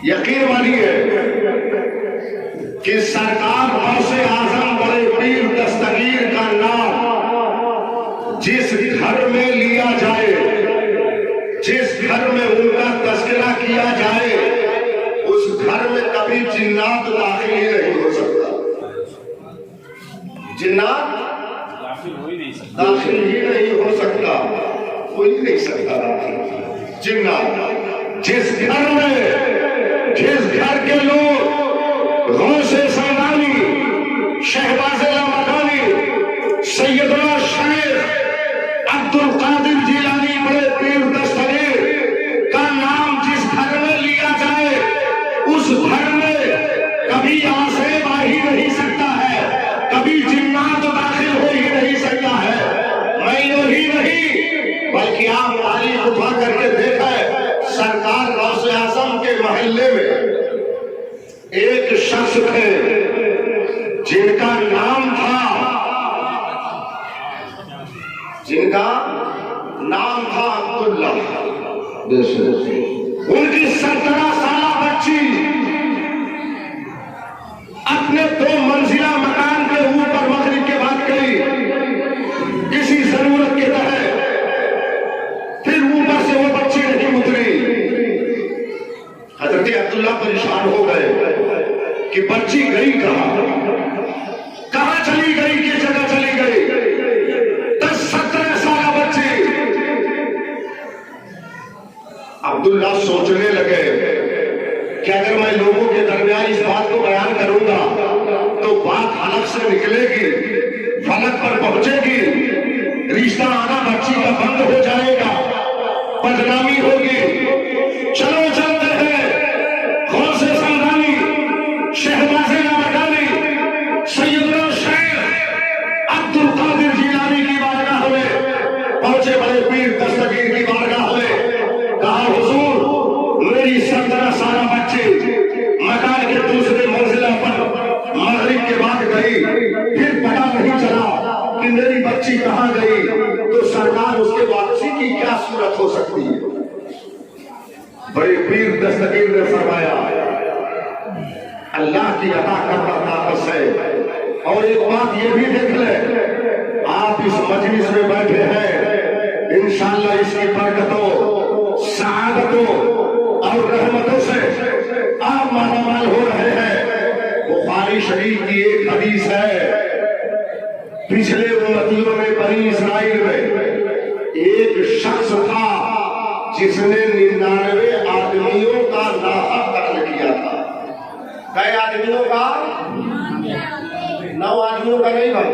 यकीन मानिए कि सरकार गौसे आजम बड़े पीर दस्तगीर का नाम जिस घर में लिया जाए, जिस घर में उनका तस्करा किया जाए, उस घर में कभी जिन्नात दाखिल ही नहीं हो सकता। जिन्नात दाखिल ही नहीं हो सकता, कोई नहीं सकता दाखिल जिन्नात। जिस घर में, जिस घर के लोग गौसे समदानी, शहबाज़े मकानी, सैयदना शेख अब्दुल कादिर जिलानी बड़े पीर दस्तगीर का नाम जिस घर में लिया जाए, उस घर में कभी आसेब आ ही नहीं सकता है, कभी जिन्नात दाखिल हो ही नहीं सकता है। मैं यही नहीं बल्कि आप तारीख उठा करके देखा है, सरकार गौसे आजम के मोहल्ले में एक शख्स थे जिनका नाम था, अब्दुल्ला। उनकी 17 साल बच्ची अपने 2 मंजिला मकान के ऊपर मगरिब के बाद गई किसी जरूरत के तहत, फिर ऊपर से वो बच्ची नहीं उतरी। हजरत अब्दुल्ला परेशान हो गए कि बच्ची गई कहां चली गई, किस जगह चली गई। 10-17 साल बच्ची। अब्दुल्ला सोचने लगे कि अगर मैं लोगों के दरमियान इस बात को बयान करूंगा तो बात हलक से निकलेगी, फलक पर पहुंचेगी, रिश्ता आना बच्ची का बंद हो जाएगा, बदनामी होगी। चलो चलते हैं गौसे समदानी, शहबाज़े मकानी, सैयदना शेख अब्दुल कादिर जिलानी की बारगाह में पहुंचे, बड़े पीर दस्तगीर की बारगाह में। कहा हुजूर, मेरी 17 साल बच्ची मकान के दूसरे मंजिला पर मगरिब के बाद गई, फिर पता नहीं चला कि मेरी बच्ची कहां गई, तो सरकार उसके वापसी की क्या सूरत हो सकती है। बड़े पीर दस्तगीर ने फरमाया, अल्लाह की अता करना ताकत है। और एक बात ये भी देख ले, आप इस मजलिस में बैठे हैं, इंशाअल्लाह इसकी बरकतों, सआदतों और रहमतों से आप मालामाल हो रहे हैं। बुखारी शरीफ की एक हदीस है, पिछले उम्मतियों में बनी इस्राइल में एक शख्स था जिसने 99 आदमियों का नाहक कत्ल किया था। कई आदमियों का? 9 आदमियों का नहीं भाई,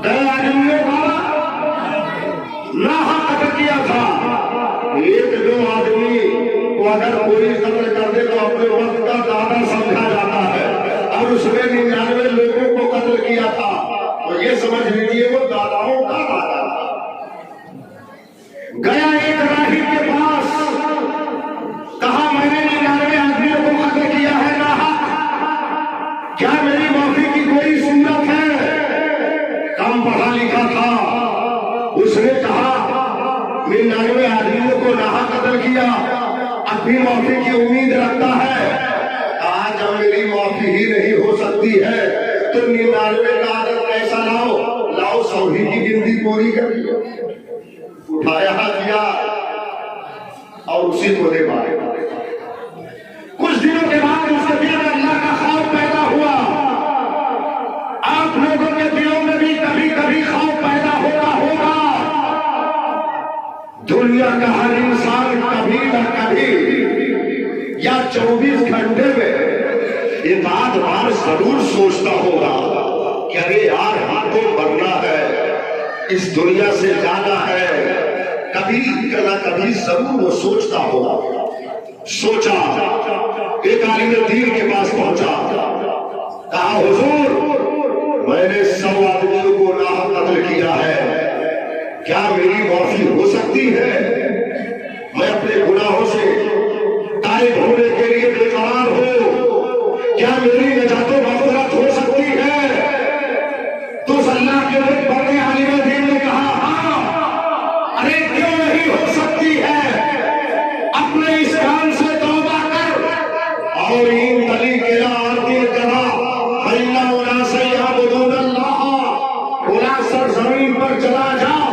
10 आदमियों का नाहक कत्ल किया था। 1-2 आदमी को अगर कोई कत्ल कर दे तो अपने वक्त का दादा समझा जाता है, और उसने 99 लोगों को कत्ल किया था, तो ये समझ लीजिए वो दादाओं का दादा था। गया एक राही के पास, कहा मैंने 99 आदमियों को कत्ल किया है नाहक, क्या मेरी माफी की कोई सूरत है? कम पढ़ा लिखा था, उसने कहा 99 आदमियों को नाहक कत्ल किया, अब भी माफी की उम्मीद रखता है। आज जब मेरी माफी ही नहीं हो सकती है तो 99 का आदत कैसा लाओ, 100 ही की गिनती पूरी कर लियो। उठाया दिया और उसी को दे मारे। कुछ दिनों के बाद उसके दिल में अल्लाह का खौफ पैदा हुआ। आप लोगों के दिलों में भी कभी कभी खौफ पैदा होता होगा। दुनिया का हर इंसान कभी न कभी या 24 घंटे में एक आध बार जरूर सोचता होगा कि अरे यार हमको मरना है, इस दुनिया से जाना है। कभी न कभी जरूर वो सोचता होगा। सोचा, एक आलिम दीन के पास पहुंचा, कहा हुजूर मैंने 100 आदमियों को नाहक कत्ल किया है, क्या मेरी माफी हो सकती है? मैं अपने गुनाहों से ताइब होने के लिए बेकरार हूं, क्या मेरी नजात मग़फ़िरत हो सकती है? तो अल्लाह के बड़े आलिम दीन ने कहा हाँ, अरे क्यों नहीं हो सकती है? अपने इस कान से तो और इन तली केला आरती करा फैला उला से याबुदून अल्लाह। उला सर जमीन पर चला जाओ,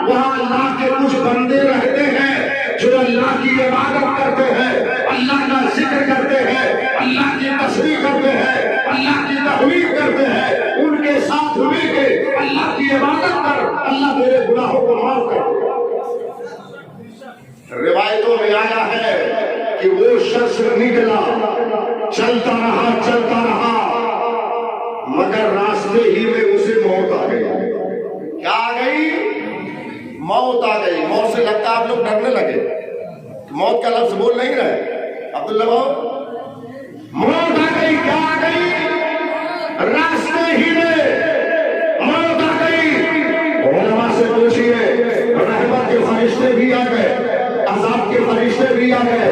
वहां अल्लाह के कुछ बंदे रहते हैं जो अल्लाह की इबादत करते हैं, अल्लाह का जिक्र करते हैं, अल्लाह की तस्बीह करते हैं, अल्लाह की तहमीद करते हैं। उनके साथ मिलकर अल्लाह की इबादत कर, अल्लाह तेरे गुनाहों को माफ कर। रिवायतों में आया है कि वो शख्स निकला, चलता रहा, मगर रास्ते ही में उसे मौत आ गई। क्या आ गई? मौत आ गई। मौत से लगता आप लोग डरने लगे, मौत का लफ्ज बोल नहीं रहे अब्दुल्ला भाऊ। मौत आ गई। क्या आ गई? रास्ते ही में मौत आ गई। उलमा से पूछिए, रहमत के फरिश्ते भी आ गए, अज़ाब के फरिश्ते भी आ गए।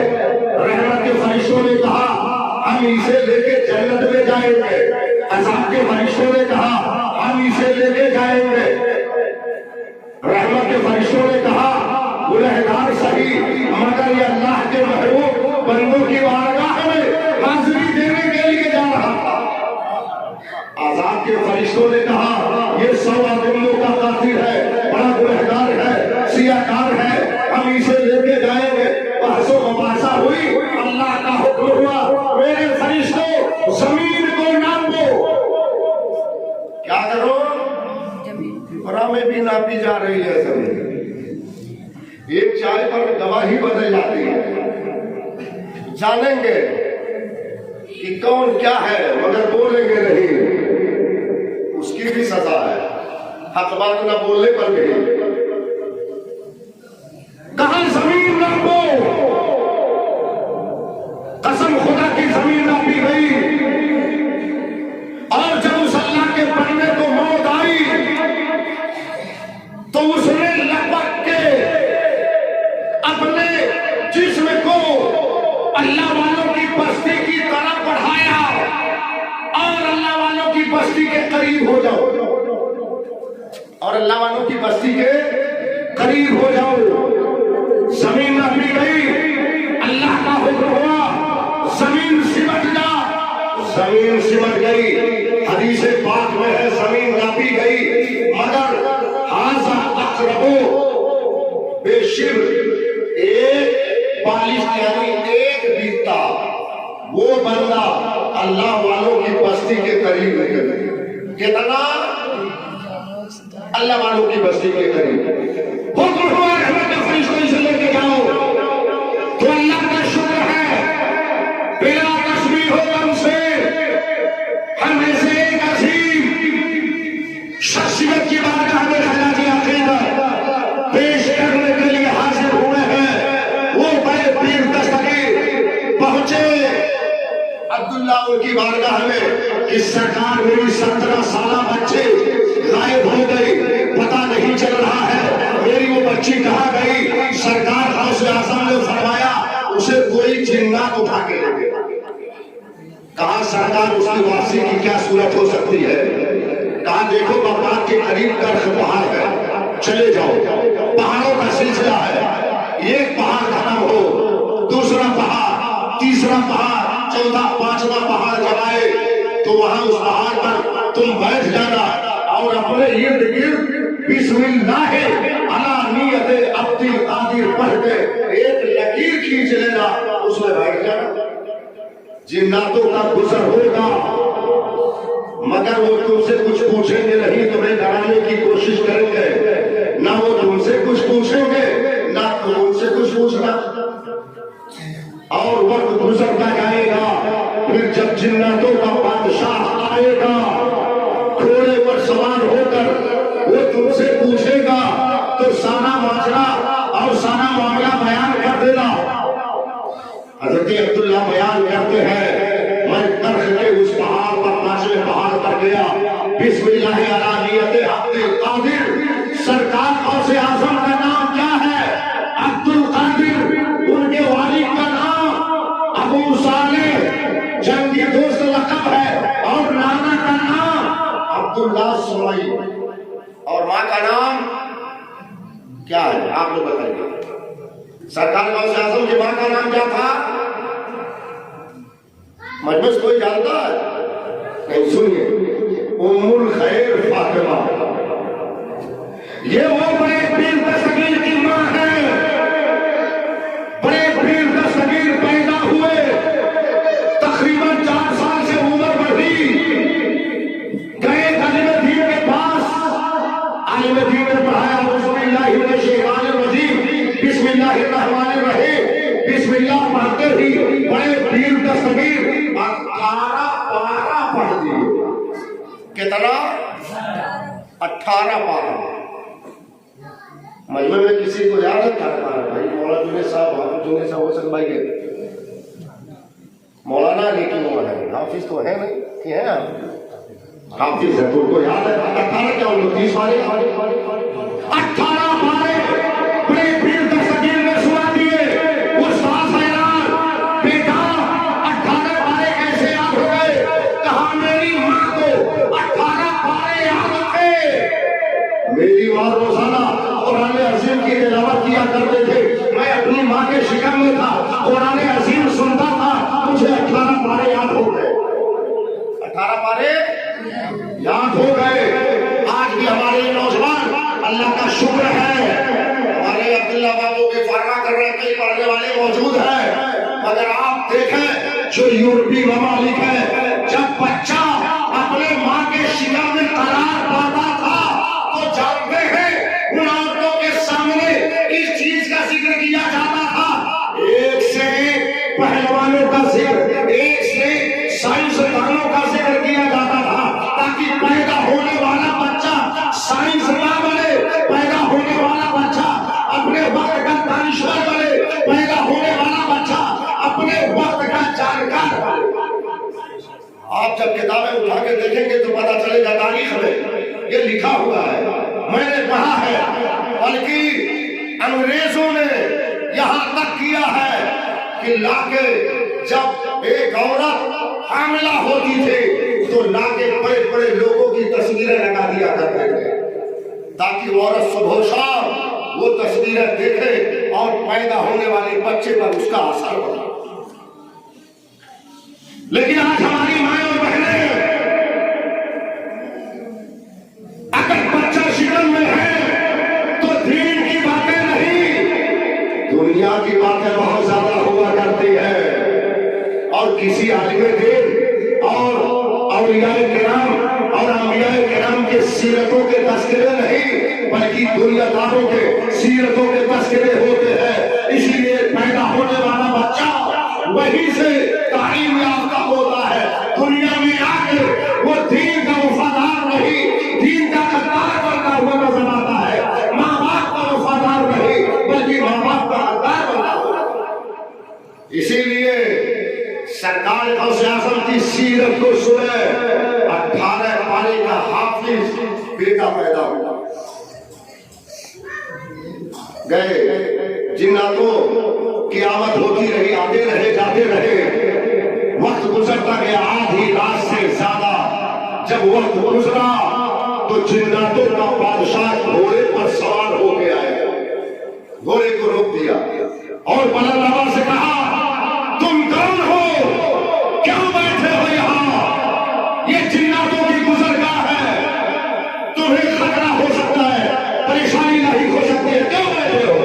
रहमत के फरिश्तों ने कहा हम इसे लेके जन्नत में जाएंगे, अज़ाब के फरिश्तों ने कहा हम इसे लेके जाएंगे। रहमत के फरिश्तों ने कहा गुनहगार सही, मगर ये अल्लाह के महबूब बंदों की बारगाह में हाजिरी देने के लिए जा रहा था। अज़ाब के फरिश्तों ने कहा ये 100 आदमियों का कातिल है, बड़ा गुनहगार है, सियाकार है, हम इसे लेके जाएंगे। बहसो मुबासा हुई, अल्लाह का हुक्म हुआ मेरे फरिश्तों जमीन को नापो। क्या करो? पिपरा में भी नापी जा रही है जमीन। एक चाय पर गवाही बदल जाती है। जानेंगे कि कौन क्या है, मगर बोलेंगे नहीं, उसकी भी सजा है। हक बात न बोलने पर भी। कहा जमीन नापो, कसम खुदा की जमीन नापी गई। और जब उस अल्लाह के बंदे को मौत आई तो उसने लपक के अपने जिस्म को अल्लाह वालों की बस्ती की तरफ बढ़ाया और अल्लाह वालों की बस्ती के करीब हो जाओ, और अल्लाह वालों की बस्ती के करीब हो जाओ। जमीन नापी गई, अल्लाह का हुक्म हुआ जमीन सिमट जा। जमीन सिमट गई। हदीस पाक में है जमीन नापी गई, मगर हाज़ा अक़रबो बेशिब्र, एक बालिश यानी एक बीता वो बंदा अल्लाह वालों की बस्ती के करीब निकल। कितना? अल्लाह वालों की बस्ती के करीब। हुक्म हुआ रहमत के फरिश्तों से लेके जाओ। तो अल्लाह का शुक्र है बिला तस्बीह हो हमसे हमें से एक अजीम शख्सियत की बारगाह में खिलाफ़ अक़ीदत पेश करने के लिए हाजिर हुए हैं। वो बड़े पीर दस्तगीर पहुंचे अब्दुल्ला उनकी बारगाह में कि सरकार मेरी 17 साल बच्चे गायब हो गई, पता नहीं चल रहा है मेरी वो बच्ची कहाँ गई। सरकार गौसे आज़म ने फरमाया उसे कोई जिन्नात उठा के ले गया। कहा सरकार उसकी वापसी की क्या सूरत हो सकती है? कहा देखो बगदाद के करीब कर्ख पहाड़ है, चले जाओ। पहाड़ों का सिलसिला है, एक पहाड़ खत्म हो, दूसरा पहाड़, तीसरा पहाड़, चौथा, पांचवा पहाड़ जब आए तो वहां उस पहाड़ पर तुम बैठ जाना और अपने इर्द गिर्द बिस्मिल्लाह अला नियते अब्दुल कादिर पढ़ के एक लकीर खींच लेना, उसमें बैठ जाना। जिन्नातों का गुजर होगा, मगर वो तुमसे कुछ पूछेंगे नहीं, तुम्हें डराने की कोशिश करेंगे। ना वो तुमसे कुछ पूछेंगे, ना तुम उनसे कुछ पूछना। और वक्त गुजरता जाएगा, फिर जब जिन्नातों का बादशाह आएगा घोड़े पर सवार होकर, वो तुमसे पूछेगा तो सारा माजरा और सारा मामला बयान कर देना। हज़रत अब्दुल्ला बयान करते हैं मैं कर्ख के उस पहाड़ पर, 5वें पहाड़ पर गया। बिस्मिल्लाह अला नियते अब्दुल कादिर। सरकार गौसे आज़म का नाम क्या है? अब्दुल कादिर। उनके वालिद का नाम अबू सालेह जंगी दोस्त लक़ब है, और नाना का नाम अब्दुल्ला सुमई, और माँ का नाम क्या है आप लोग बताइए। सरकार गौसे आज़म की माँ का नाम क्या था? मजलिस कोई जानता है? नहीं, सुनिए, उम्मुल खैर फातिमा, ये वो बड़े पीर दस्तगीर की मां है। बड़े पीर दस्तगीर पैदा हुए, तकरीबन 4 साल से उम्र बढ़ी, गए आलिम दीन के पास। आलिम दीन ने पढ़ाया बिस्मिल्लाहिर रहमानिर रहीम, बिस्मिल्लाहिर रहमानिर रहीम, बिस्मिल्लाह पढ़ते ही बड़े पीर दस्तगीर 18 पारा पढ़ दिए। कितना? 18 पारा। मजमे में किसी को याद है भाई? मौलाना जुनेद साहब, हाफिज जुनेद साहब हो सकते भाई के मौलाना, लेकिन वो है हाफिज तो है नहीं कि है आप हाफिज है, तो उनको याद है 18 क्या 29 पारे? 18 पारे बड़े पीर दस्तगीर ने सुना दिए। वो सास हैरान, बेटा 18 पारे कैसे याद हो गए? कहा मेरी माँ को 18 पारे याद थे। मेरी माँ रोजाना कुरान अजीम की तिलावत किया करते थे। मैं अपनी माँ के शिकम में था, कुरान अजीम सुनता था, मुझे 18 पारे याद हो गए। 18 पारे याद हो गए। आज भी हमारे नौजवान, अल्लाह का शुक्र है, हमारे अब्दुल्ला बाबू के फरमा कर रहे कई पढ़ने वाले मौजूद हैं। मगर आप देखें जो यूरोपीय ममालिक है, जब बच्चा अपने माँ के शिकम में करार पाता था तो जानते हैं उन औरतों के सामने इस चीज का जिक्र किया जाता था। एक से एक पहलवानों का जिक्र, एक से एक साइंसदानों का जिक्र किया जाता था, ताकि पैदा होने वाला बच्चा साइंसदान बने, पैदा होने वाला बच्चा अपने वक्त का दानिश्वर बने, पैदा होने वाला बच्चा अपने वक्त का जानकार बने। आप जब किताबें उठा के देखेंगे तो पता चलेगा तारीख में ये लिखा हुआ है, मैंने पढ़ा है। बल्कि अंग्रेजों ने यहां तक किया है कि लाके जब एक औरत हामिला होती थी तो लाके बड़े बड़े लोगों की तस्वीरें लगा दिया करते थे, ताकि औरत सुबह शाम वो तस्वीरें देखे और पैदा होने वाले बच्चे पर उसका असर पड़ा। लेकिन आज हमारी माएं और बहनें, अगर बच्चा शिकम में है तो दीन की बातें नहीं, दुनिया की बातें बहुत ज्यादा हुआ करती है। और किसी आलिम दीन और औलियाए किराम और अंबियाए किराम के सीरतों के तस्करे नहीं, बल्कि दुनियादारों के सीरतों के तस्करे होते हैं। इसीलिए पैदा होने वाला बच्चा वहीं से तालीम याफ्ता होता है। दुनिया में आके वो दीन का वफादार नहीं, दीन का गद्दार बनता हुआ नजर आता है। माँ बाप का वफादार नहीं, बल्कि माँ बाप का गद्दार बनता हुआ। इसीलिए सरकार गौसे आज़म की सीरत को सुने। 18 पारे का हाफिज बेटा पैदा हुआ। गए जिन्नातों की आमद होती रही, आते रहे जाते रहे, वक्त गुजरता गया। आधी रात से ज्यादा जब वक्त गुजरा तो जिन्नातों का बादशाह घोड़े पर सवार होके आया, घोड़े को रोक दिया और बुलंद आवाज से कहा, तुम कौन हो, क्यों बैठे हो यहाँ? ये जिन्नातों की गुजरगाह है, तुम्हें खतरा हो सकता है, परेशानी नहीं हो सकती है, क्यों बैठे हो?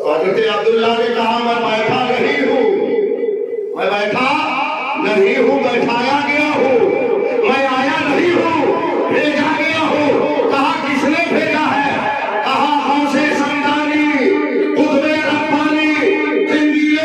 हजरत अब्दुल्ला ने कहा, मैं बैठा नहीं हूँ, मैं बैठा नहीं हूँ, बैठाया गया हूँ, मैं आया नहीं हूँ, भेजा गया हूँ। कहा किसने भेजा है? कहा हमसे समदानी, कुतुबे रब्बानी, जिंदगी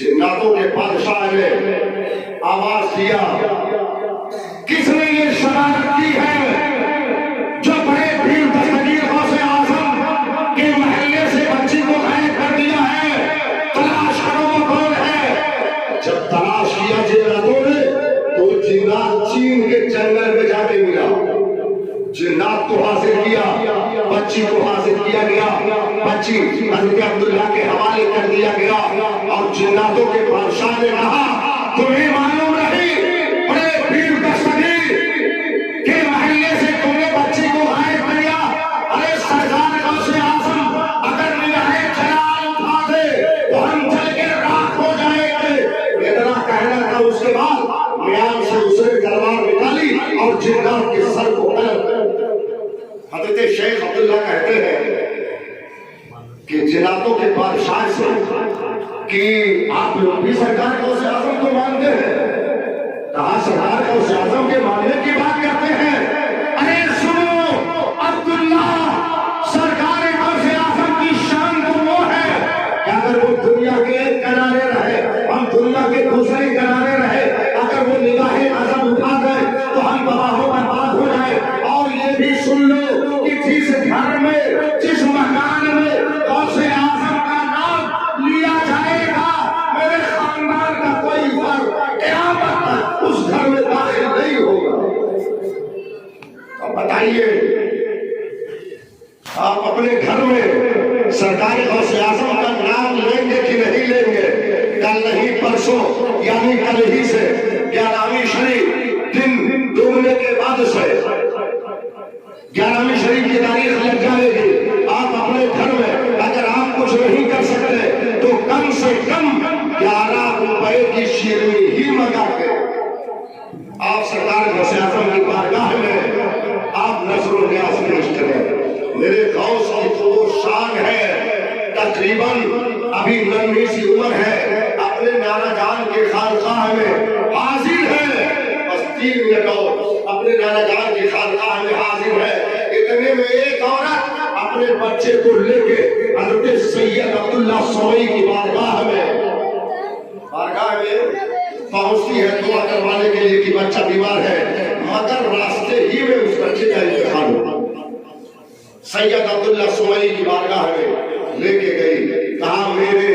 जिन्नातों के बादशाह ने आवाज दिया, किसने ये शरारत की है जो बड़े भीड़ दस्तगीर गौसे आजम के महल्ले से बच्ची को गायब कर दिया है? तलाश करो वो कौन है। जब तलाश किया जिन्नातों ने तो जिन्नात चीन के जंगल में जाके मिला। जिन्नात को हासिल किया, बच्ची को हासिल किया गया, बच्ची हज़रत अब्दुल्लाह के हवाले कर दिया गया और जिन्नातों के बादशाह ने कहा, तुम्हें मालूम नहीं बड़े भीड़ दस्तगीर के महल्ले से तुमने बच्ची को गायब किया? अरे सरकार गौसे आज़म अगर निगाहे जलाल उठा दे तो हम जल के राख हो जाएंगे। इतना कहना था। उसके बाद म्यान से उसने तलवार निकाली और जिन्नात के सर को हज़रत शेख अब्दुल्ला कहते हैं कि जिन्नातों के बादशाह से कि आप लोग भी सरकार गौसे आज़म को मानते हैं? कहा सरकार गौसे आज़म के मानने की बात करते हैं। अरे सुनो अब्दुल्ला, सरकार गौसे आज़म की शान तो वो है कि अगर वो दुनिया के एक किनारे रहे, हम दुनिया के दूसरे किनारे रहे, अगर वो निगाहे नजर उठा गए तो हम तबाह बर्बाद हो जाए। और ये भी सुन लो कि जिस घर में, जिस मकान में गौसे आज़म का नाम लिया जाएगा, मेरे खानदान का कोई फर्क क़यामत तक उस घर में दाखिल नहीं होगा। तो बताइए, आप अपने घर में सरकार गौसे आज़म का नाम लेंगे कि नहीं लेंगे? कल नहीं परसों यानी कल ही से 11वीं शरीफ दिन डूबने के बाद से 11वीं शरीफ की तारीख लग जाएगी। आप अपने घर में अगर आप कुछ नहीं कर सकते तो कम से कम 11 रुपए की शीरनी ही मंगा के आप सरकार गौसे आज़म की बारगाह में आप नज़्र न्याज़ पेश करें। मेरे गौस की तो वो शान है, तकरीबन अभी नन्ही सी उम्र है, अपने नाना जान के खानकाह में हाजिर है। बस 3 मिनट और अपने नाना जान की खानकाह में हाजिर है। इतने में एक औरत अपने बच्चे को लेके हज़रत सैयद अब्दुल्ला सोई की बारगाह में पहुंचती है दुआ करवाने के लिए कि बच्चा बीमार है, मगर रास्ते ही में उस बच्चे का इंतकाल हुआ। सैयद अब्दुल्ला सोई की बारगाह में लेके गई, कहा मेरे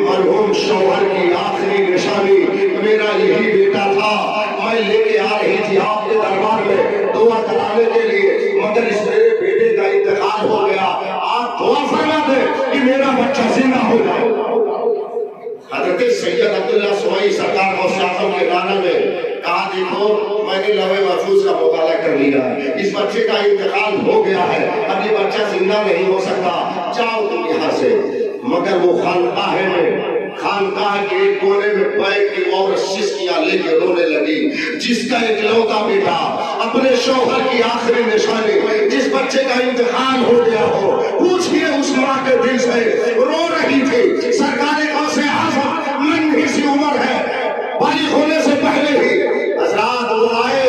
मरहूम शौहर की आखिरी निशानी मेरा यही बेटा था, मैं लेके आ रही थी आपके दरबार में दुआ कराने के लिए, मगर इस मेरे बेटे का इंतकाल हो गया। आप दुआ फरमा दे कि मेरा बच्चा जिंदा हो जाए। हज़रत सैयद अब्दुल्ला सोई सरकार गौसे आज़म के गाना में कहा, देखो मैंने लौहे महफूज का मुताला कर लिया, इस बच्चे का इंतकाल हो गया है, अब ये बच्चा जिंदा नहीं हो सकता, जाओ तुम यहाँ से। मगर वो खानकाह के एक कोने में बैठ के और सिसकियां लेके रोने लगी। जिसका इकलौता बेटा, अपने शौहर की आखिरी निशानी, जिस बच्चे का इंतकाल हो गया हो, पूछिए उस माँ के दिल से रो रही थी। सरकार गौसे आज़म नन्ही सी उम्र है, बालिग होने से पहले ही हज़रात वो आए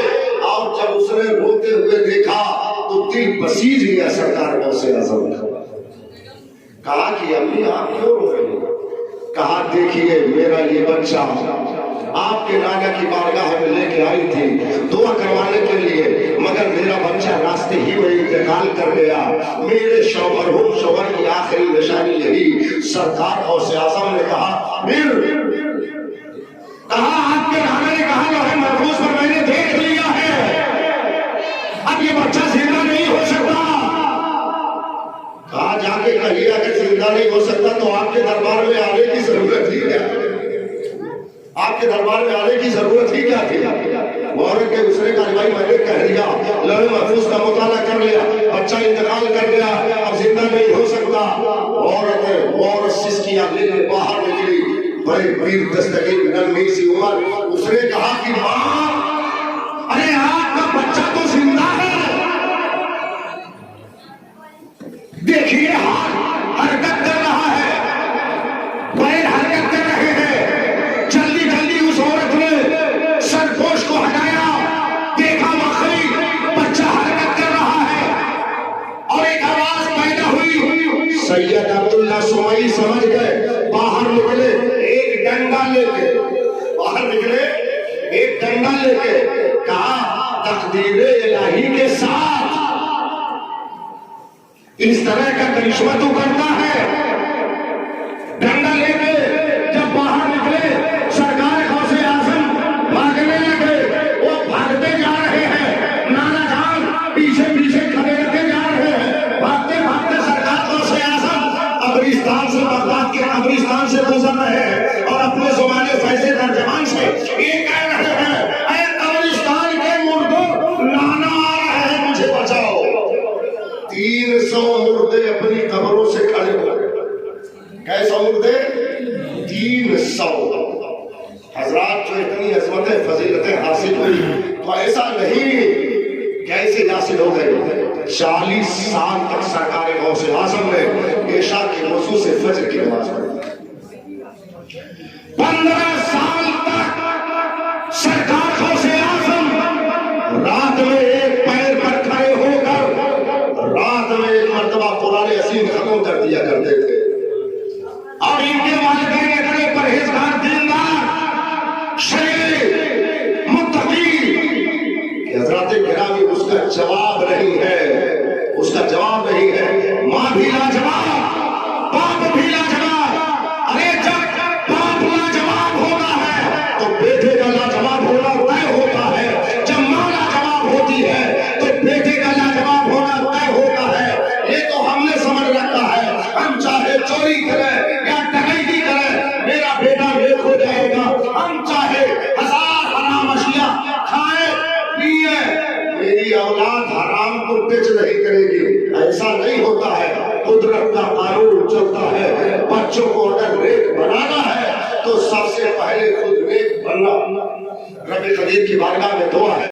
और जब उसने रोते हुए देखा तो दिल बसीज गया सरकार गौसे आज़म का। कहा कि अम्मी आप क्यों रो रही हो? कहा देखिए मेरा ये बच्चा आपके नाना की बारगाह में लेके आई थी दुआ करवाने के लिए, मगर मेरा बच्चा रास्ते ही में इंतकाल कर गया। मेरे शौहर की आखिरी निशानी यही। सरकार गौसे आज़म ने कहा, फिर कहा आपके नाना ने कहा लौहे महफूज पर मैंने देख लिया है, अब ये बच्चा जिंदा नहीं हो सकता। कहा जाके कहिए अगर जिंदा नहीं हो सकता तो आपके दरबार में आने की जरूरत ही क्या? आपके दरबार में आने की जरूरत ही क्या थी? औरत के दूसरे का भाई मैंने कह दिया, लौहे महफूज का मुताला कर लिया, बच्चा इंतकाल कर गया, अब जिंदा नहीं हो सकता। औरत सिसकियां लेके बाहर निकली, बड़े वीर दस्तगीर नन्ही सी उम्र। उसने कहा कि माँ, अरे आपका बच्चा तो जिंदा है, देखिए हाथ हरकत कर रहा है, पैर हरकत कर रहे हैं। जल्दी जल्दी उस औरत ने सरपोश को हटाया, देखा वाकई बच्चा हरकत कर रहा है और एक आवाज पैदा हुई। सैयद अब्दुल्ला सोई समझ गए, बाहर निकले, एक डंडा लेके बाहर निकले, एक डंडा लेके, कहा तकदीरे इलाही के साथ इस तरह का करिश्मा तू करता है। डंडा लेके जब बाहर निकले, सरकार गौसे आजम भागने लगे। वो भागते जा रहे हैं, नाना जान पीछे पीछे खड़े रहते जा रहे हैं। भागते भागते सरकार गौसे आजम कब्रिस्तान से, बगदाद के कब्रिस्तान से गुजर रहे हैं और अपने जुबाने फैज़े तर्जमान से ये कह रहे हैं, ऐ कब्रिस्तान के मुर्दों, नाना आ रहे हैं, मुझे बचाओ। 300 मुर्दे अपनी कब्रों से खड़े हो गए। कैसा मुर्दे? 300। हजरात, जो इतनी अजमतें फजीलतें हासिल हुई तो ऐसा नहीं कैसे हासिल हो गए। 40 साल तक सरकार गौसे आजम ने इशा के वजू से फजर की नमाज पढ़ी। 15 साल तक सरकार गौसे आजम रात में एक पैर पर खड़े होकर रात में एक मर्तबा पुराने असीम खत्म कर दिया करते थे। और इनके वालिदैन इतने परहेजगार, दीनदार, शरीफ, मुत्तकी कि हज़रात गिरामी उसका जवाब नहीं है, उसका जवाब नहीं है। माँ भी लाजवाब, बाप भी लाजवाब। अरे जब बाप लाजवाब होता है तो बेटे का लाजवाब होना तय होता है। जब माँ लाजवाब होती है तो बेटे का लाजवाब होना तय होता है। ये तो हमने समझ रखा है, हम चाहे चोरी करें या डकैती करें, मेरा बेटा नेक हो जाएगा। हम चाहे 1000 हराम अशिया खाए पिए, मेरी औलाद हराम को टच नहीं करेगी। ऐसा नहीं होता है। कुदरत का कानून चलता है। बच्चों को अगर नेक बनाना है तो सबसे पहले खुद नेक बनना। रब करीम की बारगाह में दुआ है।